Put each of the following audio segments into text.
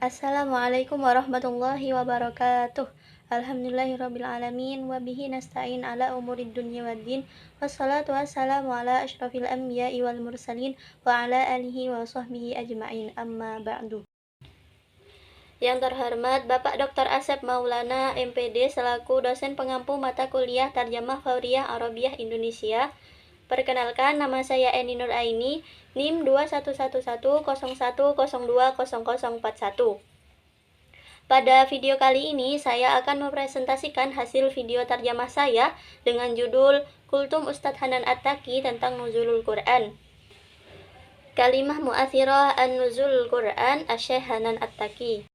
Assalamualaikum warahmatullahi wabarakatuh. Alhamdulillahirrabbilalamin. Wabihi nasta'in ala umurid dunya waddin. Wassalatu wassalamu ala ashrafil anbiya'i wal mursalin. Wa ala alihi wa sahbihi ajma'in. Amma ba'du. Yang terhormat Bapak Dr. Asep Maulana, MPD, selaku dosen pengampu mata kuliah Tarjamah Fauriyah Arabiyah Indonesia. Perkenalkan, nama saya Eni Nur Aini, NIM 211101020041. Pada video kali ini, saya akan mempresentasikan hasil video terjemah saya dengan judul Kultum Ustadz Hanan At-Taqi tentang Nuzulul Quran. Kalimah Mu'athirah An-Nuzulul Quran Asy-Syaikh Hanan At-Taqi.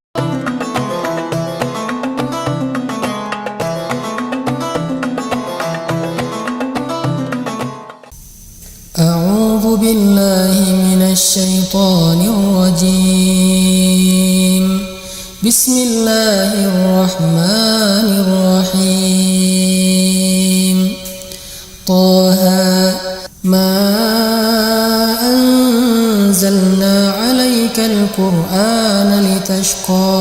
أعوذ بالله من الشيطان الرجيم بسم الله الرحمن الرحيم طه ما أنزلنا عليك القرآن لتشقى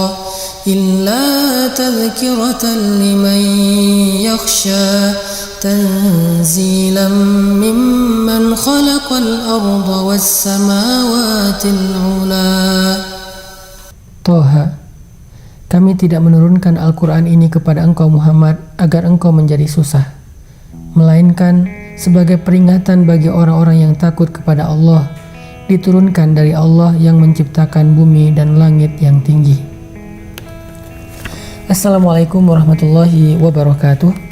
إلا تذكرة لمن يخشى تنزيلا ممن خلق الأرض والسماوات العلى. Toha, kami tidak menurunkan Al-Quran ini kepada engkau Muhammad agar engkau menjadi susah, melainkan sebagai peringatan bagi orang-orang yang takut kepada Allah, diturunkan dari Allah yang menciptakan bumi dan langit yang tinggi. Assalamualaikum warahmatullahi wabarakatuh.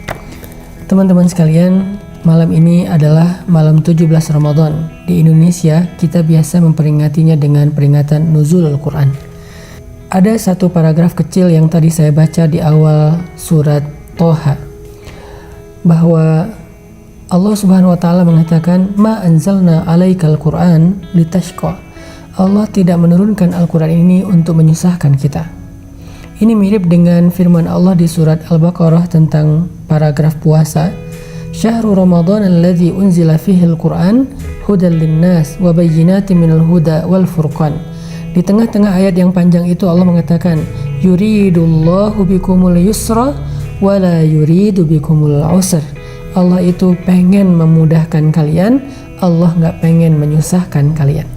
Teman-teman sekalian, malam ini adalah malam 17 Ramadan. Di Indonesia, kita biasa memperingatinya dengan peringatan Nuzulul Quran. Ada satu paragraf kecil yang tadi saya baca di awal surat Toha, bahwa Allah Subhanahu wa Ta'ala mengatakan, Ma anzalna alaikal Quran litashqa. Allah tidak menurunkan Al-Quran ini untuk menyusahkan kita. Ini mirip dengan firman Allah di surat Al-Baqarah tentang paragraf puasa. Syahrul Ramadan alladzi unzila fihi al-Qur'an hudal linnas wa bayyinatin minal huda wal furqan. Di tengah-tengah ayat yang panjang itu Allah mengatakan, yuridullahu bikumul yusra wa la yuridu bikumul usra. Allah itu pengen memudahkan kalian, Allah nggak pengen menyusahkan kalian.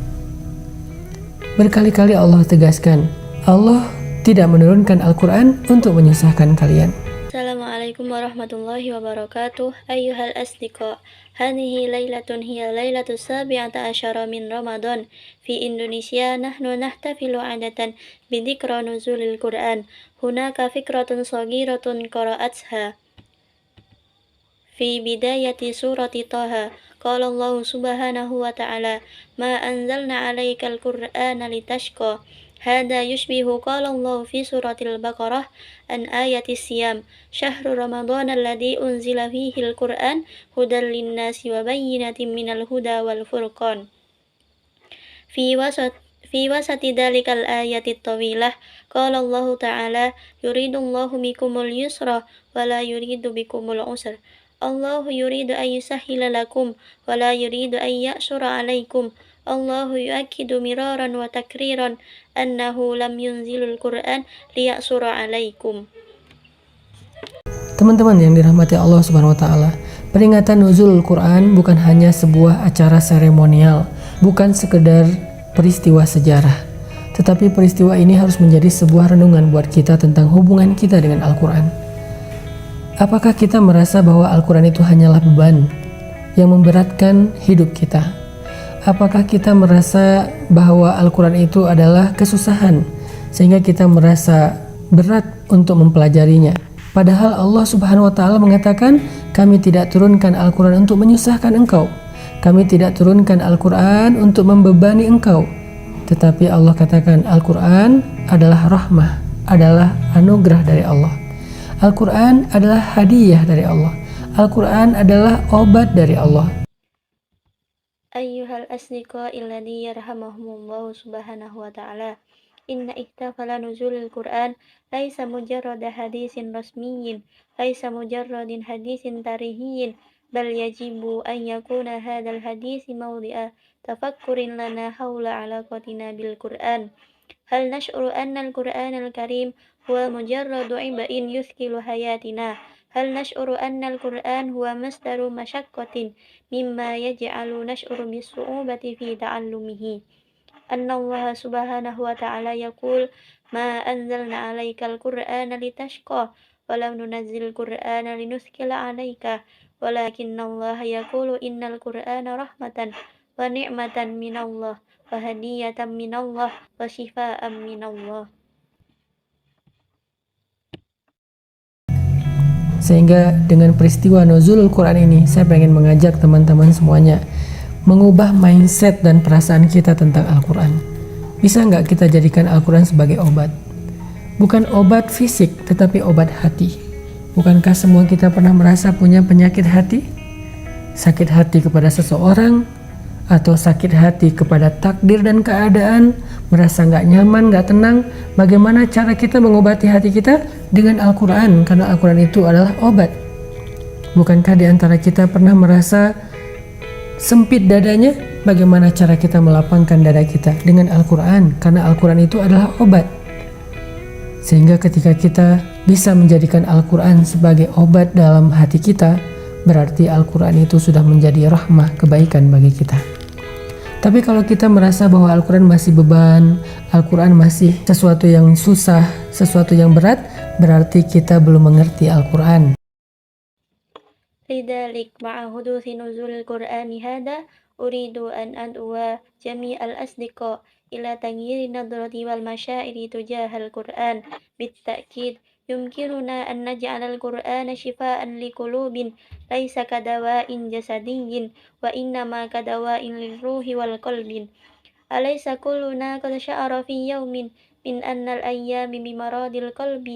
Berkali-kali Allah tegaskan, Allah tidak menurunkan Al-Quran untuk menyusahkan kalian. Assalamualaikum warahmatullahi wabarakatuh. Ayyuhal asdiqa, hadhihi lailatun hiya lailatus sabi'ata asyara min Ramadan. Fi Indonesia nahnu nahtafilu 'adatan bi dzikra nuzulil Quran. Hunaka fikratun saghiratun qara'atha fi bidayati surati Taha. Qala Allah subhanahu wa ta'ala, ma anzalna 'alaikal Qur'ana litashqa. Hada yushbihu qala Allah fi suratil Baqarah an ayatis siyam. Syahrul Ramadan alladzi unzila fihi al-Qur'an hudal linnasi wa bayyinatin minal huda wal furqan. Fi wasati dalikal ayatit tawilah qala Allah ta'ala yuridullahu bikumul yusra wa la yuridu bikumul usra. Allahu yuridu an yusahhila lakum wa la yuridu an ya'sura 'alaikum. Allahu yu'akkidu miraran wa takriran annahu lam yunzilul Qur'an liya'sura 'alaikum. Teman-teman yang dirahmati Allah Subhanahu wa Ta'ala, peringatan Nuzulul Quran bukan hanya sebuah acara seremonial, bukan sekedar peristiwa sejarah, tetapi peristiwa ini harus menjadi sebuah renungan buat kita tentang hubungan kita dengan Al-Quran. Apakah kita merasa bahwa Al-Quran itu hanyalah beban yang memberatkan hidup kita? Apakah kita merasa bahwa Al-Quran itu adalah kesusahan sehingga kita merasa berat untuk mempelajarinya? Padahal Allah Subhanahu wa Ta'ala mengatakan, kami tidak turunkan Al-Quran untuk menyusahkan engkau. Kami tidak turunkan Al-Quran untuk membebani engkau. Tetapi Allah katakan Al-Quran adalah rahmah, adalah anugerah dari Allah. Al-Quran adalah hadiah dari Allah. Al-Quran adalah obat dari Allah. Ayyuhal asdiqa illadhi yarhamahumullahu subhanahu wa ta'ala. Inna ihtifala nuzulil Qur'an laisa mujarrada hadisin rasmiyyin, laisa mujarradin hadisin tarihiyyin, bal yajibu an yakuna hadzal hadisi mawdi'a tafakkurin lana haula alaqatina bil Qur'an. هل نشعر أن القرآن الكريم هو مجرد عبء يثقل حياتنا؟ هل نشعر أن القرآن هو مصدر مشقة مما يجعل نشعر بالصعوبة في تعلمه؟ أن الله سبحانه وتعالى يقول ما أنزلنا عليك القرآن لتشقى ولم ننزل القرآن لنثقل عليك ولكن الله يقول إن القرآن رحمة ونعمة من الله وهدية من الله وشفاء من الله. Sehingga dengan peristiwa nuzulul Quran ini, saya pengen mengajak teman-teman semuanya mengubah mindset dan perasaan kita tentang Al-Quran. Bisa nggak kita jadikan Al-Quran sebagai obat? Bukan obat fisik, tetapi obat hati. Bukankah semua kita pernah merasa punya penyakit hati? Sakit hati kepada seseorang, atau sakit hati kepada takdir dan keadaan, merasa nggak nyaman, nggak tenang. Bagaimana cara kita mengobati hati kita? Dengan Al-Quran, karena Al-Quran itu adalah obat. Bukankah di antara kita pernah merasa sempit dadanya? Bagaimana cara kita melapangkan dada kita? Dengan Al-Quran, karena Al-Quran itu adalah obat. Sehingga ketika kita bisa menjadikan Al-Quran sebagai obat dalam hati kita, berarti Al-Quran itu sudah menjadi rahmah, kebaikan bagi kita. Tapi kalau kita merasa bahwa Al-Quran masih beban, Al-Quran masih sesuatu yang susah, sesuatu yang berat, berarti kita belum mengerti Al-Quran. لذلك مع حدوث نزول القرآن هذا أريد أن أدعو جميع الأصدقاء إلى تغيير النظرة والمشاعر تجاه القرآن. بالتأكيد يمكننا أن نجعل القرآن شفاء لقلوب ليس كدواء جسدي وإنما كدواء للروح والقلب. أليس كلنا قد شعر في يوم من أن الأيام بمرض القلب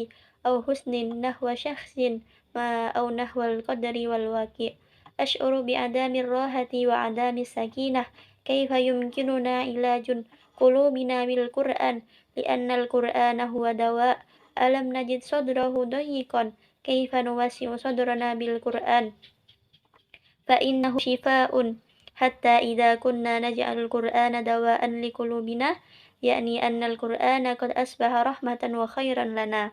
أو حزن نحو شخص ما أو نحو القدر والواقع أشعر بعدم الراحة وعدم السكينة؟ كيف يمكننا علاج قلوبنا بالقرآن؟ لأن القرآن هو دواء. ألم نجد صدره ضيقا؟ كيف نوسع صدرنا بالقرآن؟ فإنه شفاء. حتى إذا كنا نجعل القرآن دواء لقلوبنا يعني أن القرآن قد أصبح رحمة وخيرا لنا.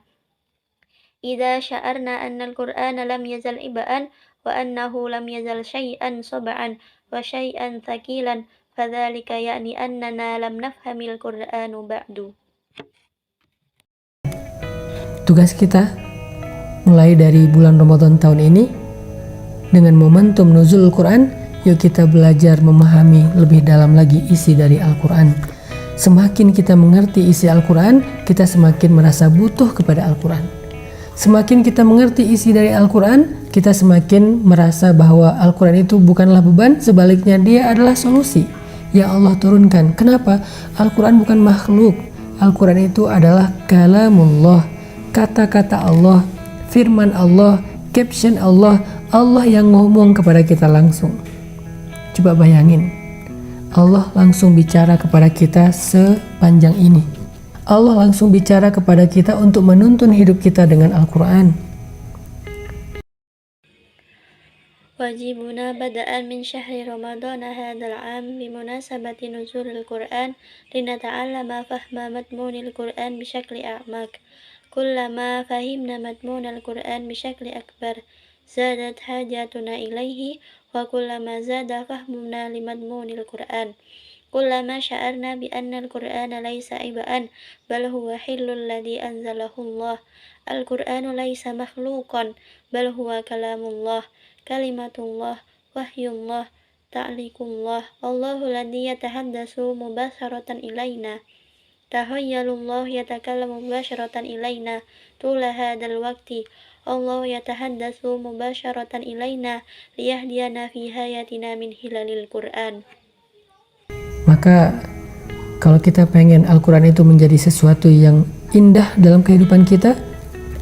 إذا شعرنا أن القرآن لم يزل عبئا وأنه لم يزل شيئا صبعا وشيئا ثقيلا فذلك يعني أننا لم نفهم القرآن بعد. Tugas kita mulai dari bulan Ramadan tahun ini, dengan momentum nuzul Al-Quran, yuk kita belajar memahami lebih dalam lagi isi dari Al-Quran. Semakin kita mengerti isi Al-Quran, kita semakin merasa butuh kepada Al-Quran. Semakin kita mengerti isi dari Al-Quran, kita semakin merasa bahwa Al-Quran itu bukanlah beban, sebaliknya dia adalah solusi yang Allah turunkan. Kenapa? Al-Quran bukan makhluk. Al-Quran itu adalah kalamullah, kata-kata Allah, firman Allah, caption Allah, Allah yang ngomong kepada kita langsung. Coba bayangin, Allah langsung bicara kepada kita sepanjang ini. Allah langsung bicara kepada kita untuk menuntun hidup kita dengan Al-Quran. واجبنا بدءا من شهر رمضان هذا العام بمناسبة نزول القرآن لنتعلم فهم مضمون القرآن بشكل أعمق. كلما فهمنا مضمون القرآن بشكل أكبر زادت حاجاتنا إليه وكلما زاد فهمنا لمضمون القرآن كلما شعرنا بأن القرآن ليس عبئا بل هو حل الذي أنزله الله. القرآن ليس مخلوقا بل هو كلام الله كلمة الله وحي الله تعليق الله الله الذي يتحدث مباشرة إلينا. تخيل الله يتكلم مباشرة إلينا طول هذا الوقت. الله يتحدث مباشرة إلينا ليهدينا في حياتنا من خلال القرآن. Maka kalau kita pengen Al-Quran itu menjadi sesuatu yang indah dalam kehidupan kita,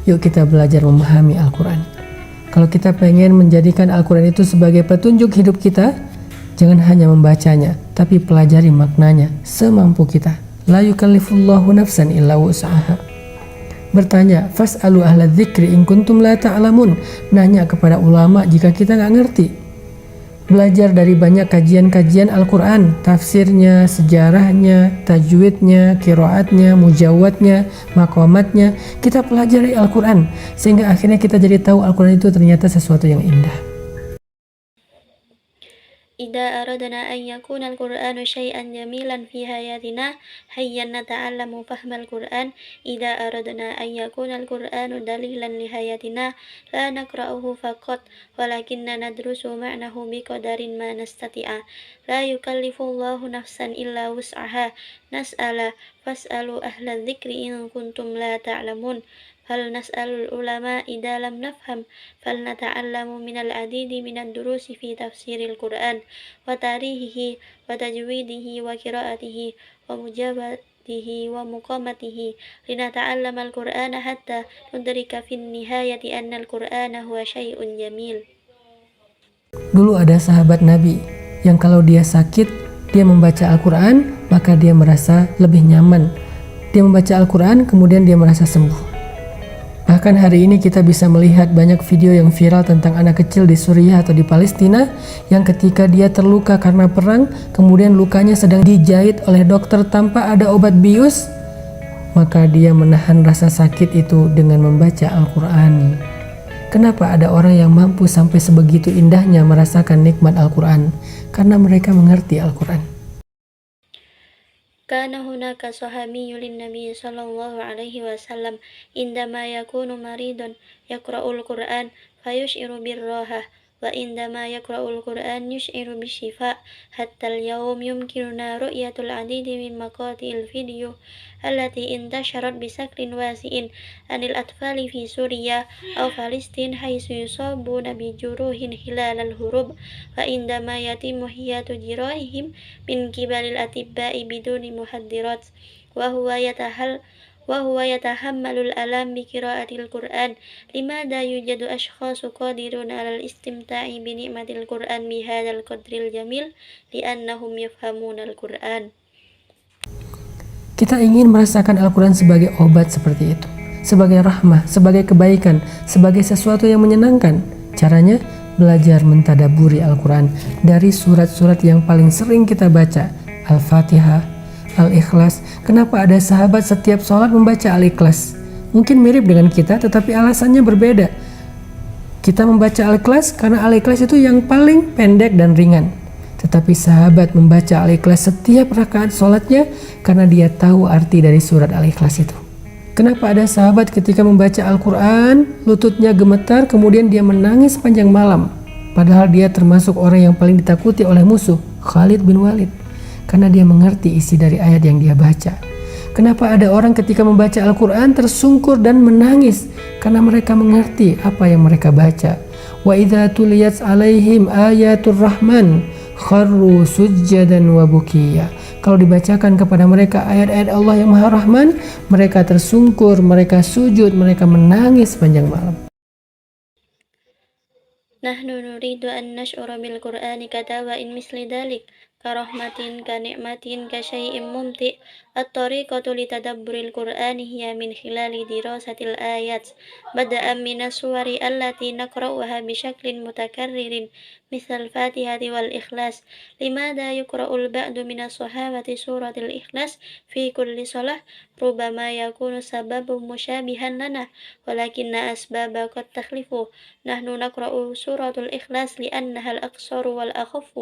yuk kita belajar memahami Al-Quran. Kalau kita pengen menjadikan Al-Quran itu sebagai petunjuk hidup kita, jangan hanya membacanya, tapi pelajari maknanya semampu kita. La yukallifullahu nafsan illa wus'aha. Bertanya, fas'alu ahla dzikri in kuntum la ta'lamun. Nanya kepada ulama jika kita nggak ngerti. belajar dari banyak kajian-kajian Al-Quran, tafsirnya, sejarahnya, tajwidnya, qiraatnya, mujawadnya, maqamatnya. Kita pelajari Al-Quran sehingga akhirnya kita jadi tahu Al-Quran itu ternyata sesuatu yang indah. إذا أردنا أن يكون القرآن شيئا جميلا في حياتنا هيا نتعلم فهم القرآن. إذا أردنا أن يكون القرآن دليلا لحياتنا لا نقرأه فقط ولكننا ندرس معناه بقدر ما نستطيع. لا يكلف الله نفسا إلا وسعها. نسأل فاسألوا أهل الذكر إن كنتم لا تعلمون. هل نسأل العلماء إذا لم نفهم فلنتعلم من العديد من الدروس في تفسير القرآن وتاريخه وتجويده وقراءته ومجاوبته ومقامته لنتعلم القرآن حتى ندرك في النهاية أن القرآن هو شيء جميل. Dulu ada sahabat Nabi yang kalau dia sakit, dia membaca Al-Quran, maka dia merasa lebih nyaman. Dia membaca Al-Quran, kemudian dia merasa sembuh. Bahkan hari ini kita bisa melihat banyak video yang viral tentang anak kecil di Suriah atau di Palestina yang ketika dia terluka karena perang, kemudian lukanya sedang dijahit oleh dokter tanpa ada obat bius, maka dia menahan rasa sakit itu dengan membaca Al-Quran. Kenapa ada orang yang mampu sampai sebegitu indahnya merasakan nikmat Al-Quran? Karena mereka mengerti Al-Quran. كان هناك صحابي للنبي صلى الله عليه وسلم عندما يكون مريضا يقرأ القرآن فيشعر بالراحة وعندما يقرأ القرآن يشعر بالشفاء. حتى اليوم يمكننا رؤية العديد من مقاطع الفيديو التي انتشرت بشكل واسع عن الأطفال في سوريا أو فلسطين حيث يصابون بجروح خلال الهروب وعندما يتم حياة جراحهم من قبل الأطباء بدون مخدرات وهو يتحمل الألم بقراءة القرآن. لماذا يوجد أشخاص قادرون على الاستمتاع بنعمة القرآن بهذا القدر الجميل؟ لأنهم يفهمون القرآن. Kita ingin merasakan Al-Quran sebagai obat seperti itu, sebagai rahmah, sebagai kebaikan, sebagai sesuatu yang menyenangkan. Caranya belajar mentadaburi Al-Quran dari surat-surat yang paling sering kita baca, Al-Fatihah, Al-Ikhlas. Kenapa ada sahabat setiap sholat membaca Al-Ikhlas? Mungkin mirip dengan kita, tetapi alasannya berbeda. Kita membaca Al-Ikhlas karena Al-Ikhlas itu yang paling pendek dan ringan. Tetapi sahabat membaca Al-Ikhlas setiap rakaat sholatnya karena dia tahu arti dari surat Al-Ikhlas itu. Kenapa ada sahabat ketika membaca Al-Quran, lututnya gemetar, kemudian dia menangis sepanjang malam. Padahal dia termasuk orang yang paling ditakuti oleh musuh, Khalid bin Walid. Karena dia mengerti isi dari ayat yang dia baca. Kenapa ada orang ketika membaca Al-Quran tersungkur dan menangis? Karena mereka mengerti apa yang mereka baca. Wa idza tuliyat alaihim ayatul rahman kharru sujjadan wa bukiya. Kalau dibacakan kepada mereka ayat-ayat Allah yang Maha Rahman, mereka tersungkur, mereka sujud, mereka menangis sepanjang malam. نحن نريد أن نشعر بالقرآن كدواء مثل ذلك كرحمة كنعمة كشيء ممتع. الطريقة لتدبر القرآن هي من خلال دراسة الآيات بدءا من السور التي نقرأها بشكل متكرر مثل الفاتحة والإخلاص. لماذا يقرأ البعض من الصحابة سورة الإخلاص في كل صلاة؟ ربما يكون السبب مشابها لنا ولكن أسباب قد تختلف. نحن نقرأ سورة الإخلاص لأنها الأقصر والأخف،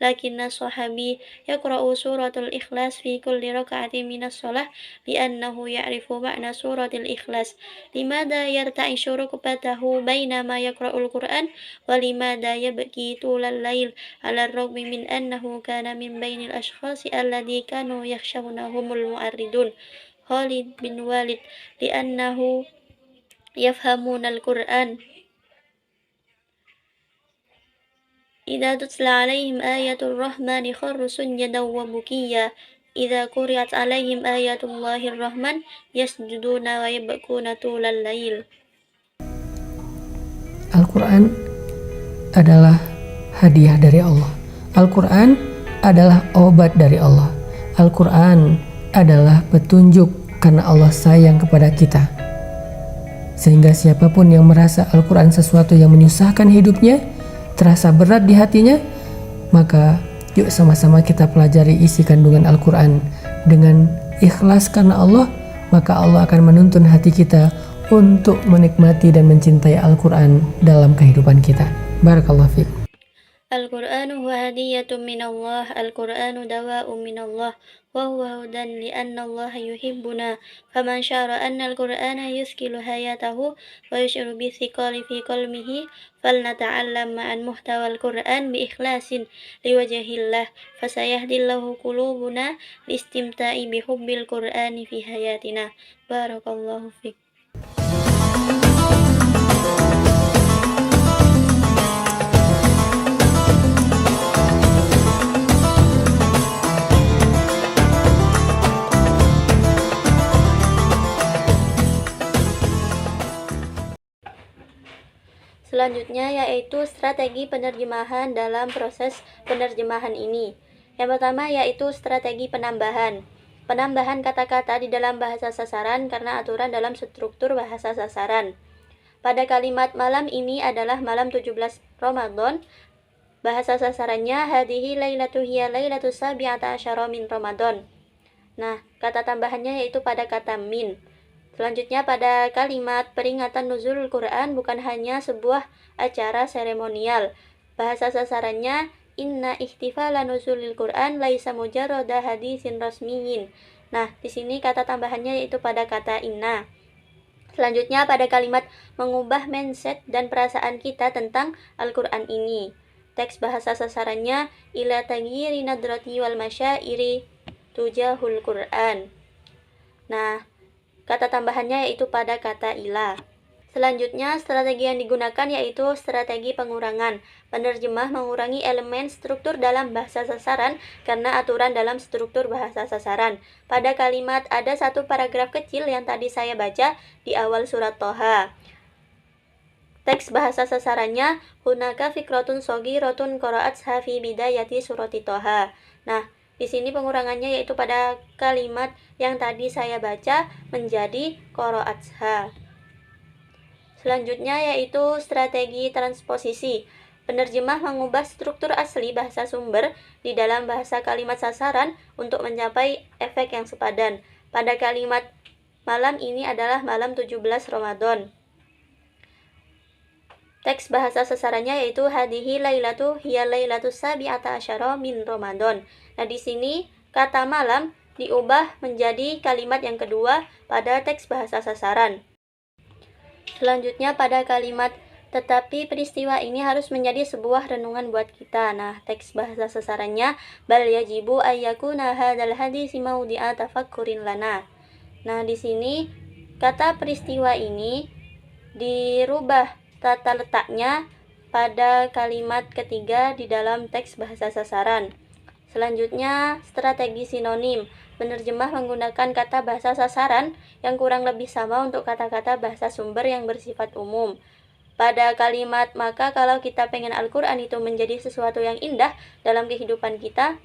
لكن الصحابي يقرأ سورة الإخلاص في كل ركعة من الصلاة لأنه يعرف معنى سورة الإخلاص. لماذا يرتعش ركبته بينما يقرأ القرآن؟ ولماذا يبكي طول الليل على الرغم من أنه كان من بين الأشخاص الذي كانوا يخشونهم المعرضون؟ خالد بن والد لأنه يفهمون القرآن. إذا تتلى عليهم آية الرحمن خروا سجدا وبكيا. إذا قرأت عليهم آيات الله الرحمن يسجدون ويبكون طول الليل. Al-Quran adalah hadiah dari Allah. Al-Quran adalah obat dari Allah. Al-Quran adalah petunjuk karena Allah sayang kepada kita. Sehingga siapapun yang merasa Al-Quran sesuatu yang menyusahkan hidupnya, terasa berat di hatinya, Maka yuk sama-sama kita pelajari isi kandungan Al-Quran dengan ikhlas karena Allah, maka Allah akan menuntun hati kita untuk menikmati dan mencintai Al-Quran dalam kehidupan kita. Barakallahu fiik. القرآن هو هدية من الله القرآن دواء من الله وهو هدى لأن الله يحبنا فمن شعر أن القرآن يثقل حياته ويشعر بالثقل في قلبه فلنتعلم معا محتوى القرآن بإخلاص لوجه الله فسيهدي الله قلوبنا لاستمتاع بحب القرآن في حياتنا بارك الله فيك. Selanjutnya yaitu strategi penerjemahan dalam proses penerjemahan ini. Yang pertama yaitu strategi penambahan. Penambahan kata-kata di dalam bahasa sasaran karena aturan dalam struktur bahasa sasaran. Pada kalimat malam ini adalah malam 17 Ramadan. Bahasa sasarannya hadhihi lailatu hiya lailatu sabi'ata asyara min Ramadan. Nah, kata tambahannya yaitu pada kata min. Selanjutnya pada kalimat peringatan nuzulul Quran bukan hanya sebuah acara seremonial. Bahasa sasarannya inna ihtifala nuzulil Quran laisa mujarrada hadisin rasmiyin. Nah, di sini kata tambahannya yaitu pada kata inna. Selanjutnya pada kalimat mengubah mindset dan perasaan kita tentang Al-Quran ini. Teks bahasa sasarannya ila taghyiri nadrati wal masyairi tujahul Quran. Nah, kata tambahannya yaitu pada kata ila. Selanjutnya, strategi yang digunakan yaitu strategi pengurangan. Penerjemah mengurangi elemen struktur dalam bahasa sasaran karena aturan dalam struktur bahasa sasaran. Pada kalimat ada satu paragraf kecil yang tadi saya baca di awal surat Toha. Teks bahasa sasarannya hunaka fikrotun sogiratun qira'at fi bidayati surati Toha. Nah, di sini pengurangannya yaitu pada kalimat yang tadi saya baca menjadi qira'atha. Selanjutnya yaitu strategi transposisi. Penerjemah mengubah struktur asli bahasa sumber di dalam bahasa kalimat sasaran untuk mencapai efek yang sepadan. Pada kalimat malam ini adalah malam 17 Ramadan. Teks bahasa sasarannya yaitu hadhihi lailatu hiya lailatu sabi'ata asyara min Ramadan. Nah, di sini kata malam diubah menjadi kalimat yang kedua pada teks bahasa sasaran. Selanjutnya pada kalimat tetapi peristiwa ini harus menjadi sebuah renungan buat kita. Nah, teks bahasa sasarannya bal yajibu ayyakuna hadzal hadits maudi'a tafakkurin lana. Nah, di sini kata peristiwa ini dirubah tata letaknya pada kalimat ketiga di dalam teks bahasa sasaran. Selanjutnya, strategi sinonim. Penerjemah menggunakan kata bahasa sasaran yang kurang lebih sama untuk kata-kata bahasa sumber yang bersifat umum. Pada kalimat, maka kalau kita pengen Al-Quran itu menjadi sesuatu yang indah dalam kehidupan kita,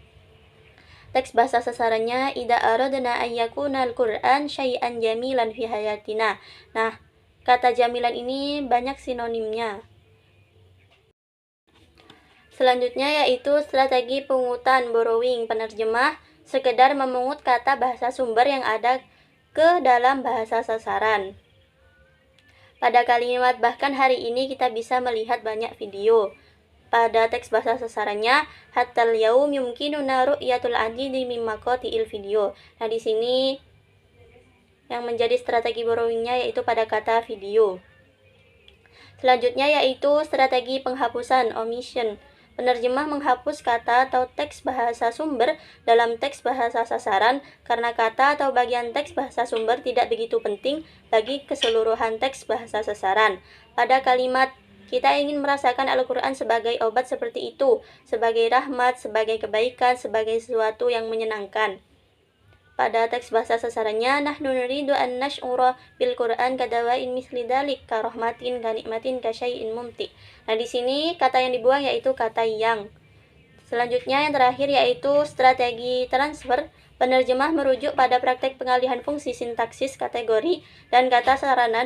teks bahasa sasarannya ida aradna ayyakuna Al-Quran syai'an jamilan fi hayatina. Nah, kata jamilan ini banyak sinonimnya. Selanjutnya yaitu strategi pungutan borrowing. Penerjemah sekedar memungut kata bahasa sumber yang ada ke dalam bahasa sasaran. Pada kalimat bahkan hari ini kita bisa melihat banyak video. Pada teks bahasa sasarannya hatal yaum yumkinuna ru'yatul adidi min maqati'il video. Nah, di sini yang menjadi strategi borrowingnya yaitu pada kata video. Selanjutnya yaitu strategi penghapusan omission. Penerjemah menghapus kata atau teks bahasa sumber dalam teks bahasa sasaran karena kata atau bagian teks bahasa sumber tidak begitu penting bagi keseluruhan teks bahasa sasaran. Pada kalimat kita ingin merasakan Al-Quran sebagai obat seperti itu, sebagai rahmat, sebagai kebaikan, sebagai sesuatu yang menyenangkan. Pada teks bahasa sasarannya nahnu nuridu an nash'ura bil Qur'an kadawain misli dalik ka rahmatin ka nikmatin ka syai'in mumti. Nah, di sini kata yang dibuang yaitu kata yang. Selanjutnya yang terakhir yaitu strategi transfer. Penerjemah merujuk pada praktek pengalihan fungsi sintaksis kategori dan kata sarana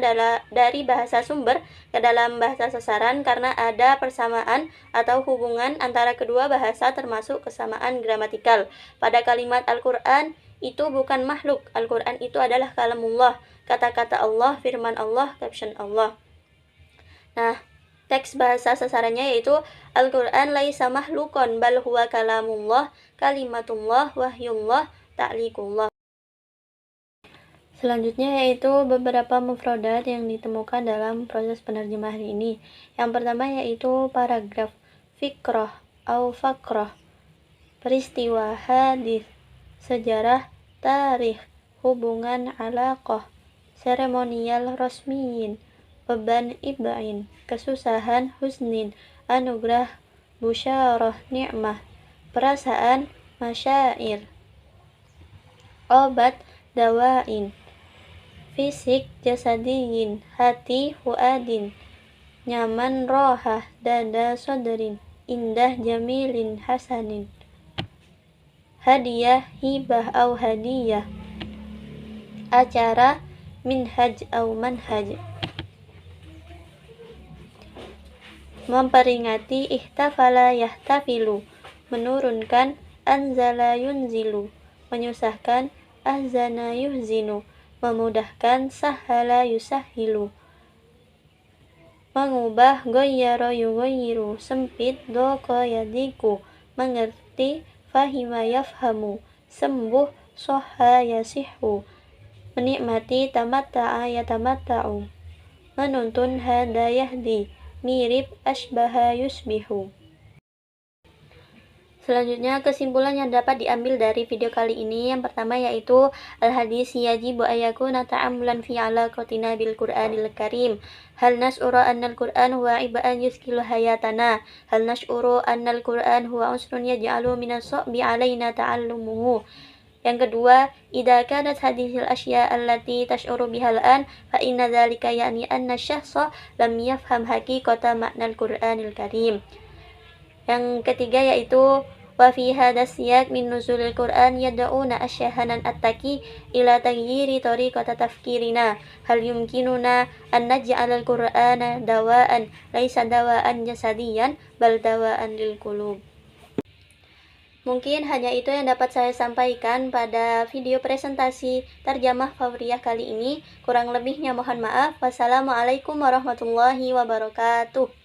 dari bahasa sumber ke dalam bahasa sasaran karena ada persamaan atau hubungan antara kedua bahasa termasuk kesamaan gramatikal. Pada kalimat Al-Quran itu bukan makhluk, Al-Quran itu adalah kalamullah, kata-kata Allah, firman Allah, caption Allah. Nah, teks bahasa sasarannya yaitu Al-Quran laisa mahlukon bal huwa kalamullah, kalimatullah, wahyullah, ta'liqullah. Selanjutnya yaitu beberapa mufradat yang ditemukan dalam proses penerjemahan ini. Yang pertama yaitu paragraf, fikrah, au fakrah, peristiwa, hadis, sejarah, tarikh, hubungan, alaqah, seremonial, resmiyin, beban, ib'in, kesusahan, husnin, anugerah, busyarah, ni'mah, perasaan, masyair, obat, dawain, fisik, jasadiyin, hati, fuadin, nyaman, rohah, dada, soderin, indah, jamilin, hasanin, hadiah, hibah, au hadiyah, acara, minhaj, au manhaj, memperingati, ihtafala, yahtafilu, menurunkan, anzala, yunzilu, menyusahkan, ahzana, yuhzinu, memudahkan, sahala, yusahilu, mengubah, goyyara, yugoyiru, sempit, doko, yadiku, mengerti, fahima, yafhamu, sembuh, soha, yasihu, menikmati, tamatta'a, yatamatta'u, menuntun, hada, yahdi, mirip, asbaha, yusbihu. Selanjutnya, kesimpulan yang dapat diambil dari video kali ini yang pertama yaitu al-hadis yajibu ayakuna ta'ammulan fi alaqatina bil Qur'anil Karim. Hal nas'uru anna al-Qur'an huwa iba'an yuskilu hayatana. Hal nas'uru anna al-Qur'an huwa unsrun yaj'alu minas so'bi alaina ta'allumuhu. Yang kedua, idza kanat hadhil asya allati tash'uru bihal an fa inna dzalika ya'ni anna syakhsa lam yafham haqiqata ma'nal Qur'anil Karim. Yang ketiga yaitu wa fi hadha siyak min nuzulil Qur'an yad'una asyahanan attaqi ila taghyiri tariqata tafkirina. Hal yumkinuna an naj'alal Qur'ana dawa'an laisa dawa'an jasadiyan bal dawa'an lil qulub. Mungkin hanya itu yang dapat saya sampaikan pada video presentasi terjemah Fauriyah kali ini. Kurang lebihnya mohon maaf. Wassalamualaikum warahmatullahi wabarakatuh.